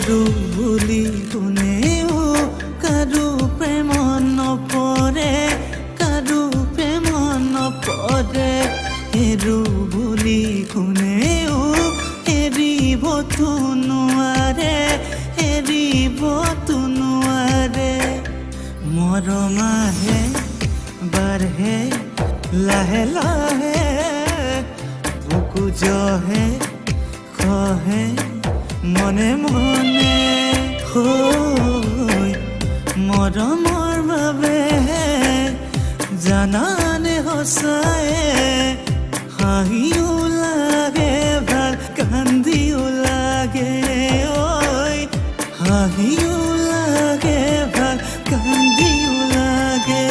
সৰু বুলি কোনেও কাৰো প্ৰেম নপৰে, কাৰো প্ৰেম নপৰে। হেৰু বুলি কোনেও এৰিবতো নোৱাৰে, এৰিবতো নোৱাৰে। মৰম আহে বাঢ়ে লাহে লাহে, বুকু জহে খহে মনে মনে। হৈ মৰমৰ বাবে জানানে সঁচায়ে, হাঁহিও লাগে ভাল কান্দিও লাগে। ঐ হাঁহিও লাগে ভাল কান্দিও লাগে।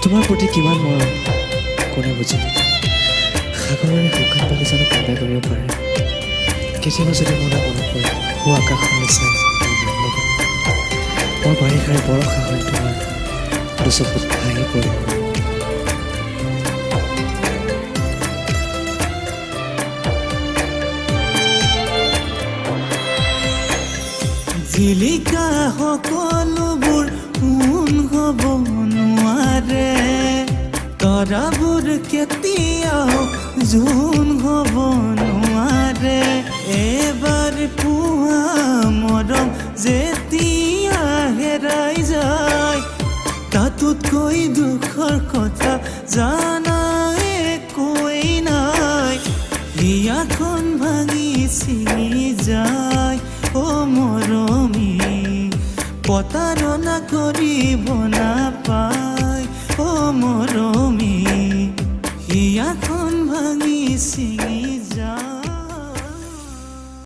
তোমাৰ প্ৰতি কিমান মৰম কোনে বুজিব? সাগৰৰে শুকান পানী জানো ঠাণ্ডা কৰিব পাৰে? কেতিয়াবা যদি মনে মনত পৰে সু আকাশলৈ চাই মই বাৰিষাৰ বৰষা হয় তোমাৰ দুচকুত ভাঙি পৰিব। জিলিকা সকলোবোৰ সোণ হ'ব নোৱাৰে, তৰাবোৰ কেতিয়াও জোন হ'ব নোৱাৰে। এবাৰ পোৱা মৰম যেতিয়া হেৰাই যায়, তাতোতকৈ দুখৰ কথা জানাই একোৱেই নাই। হিয়াখন ভাঙি ছিঙি যায় অ' মৰমী, প্ৰতাৰণা কৰিব নাপায় অ' মৰমী। হিয়াখন ভাঙি ছিঙি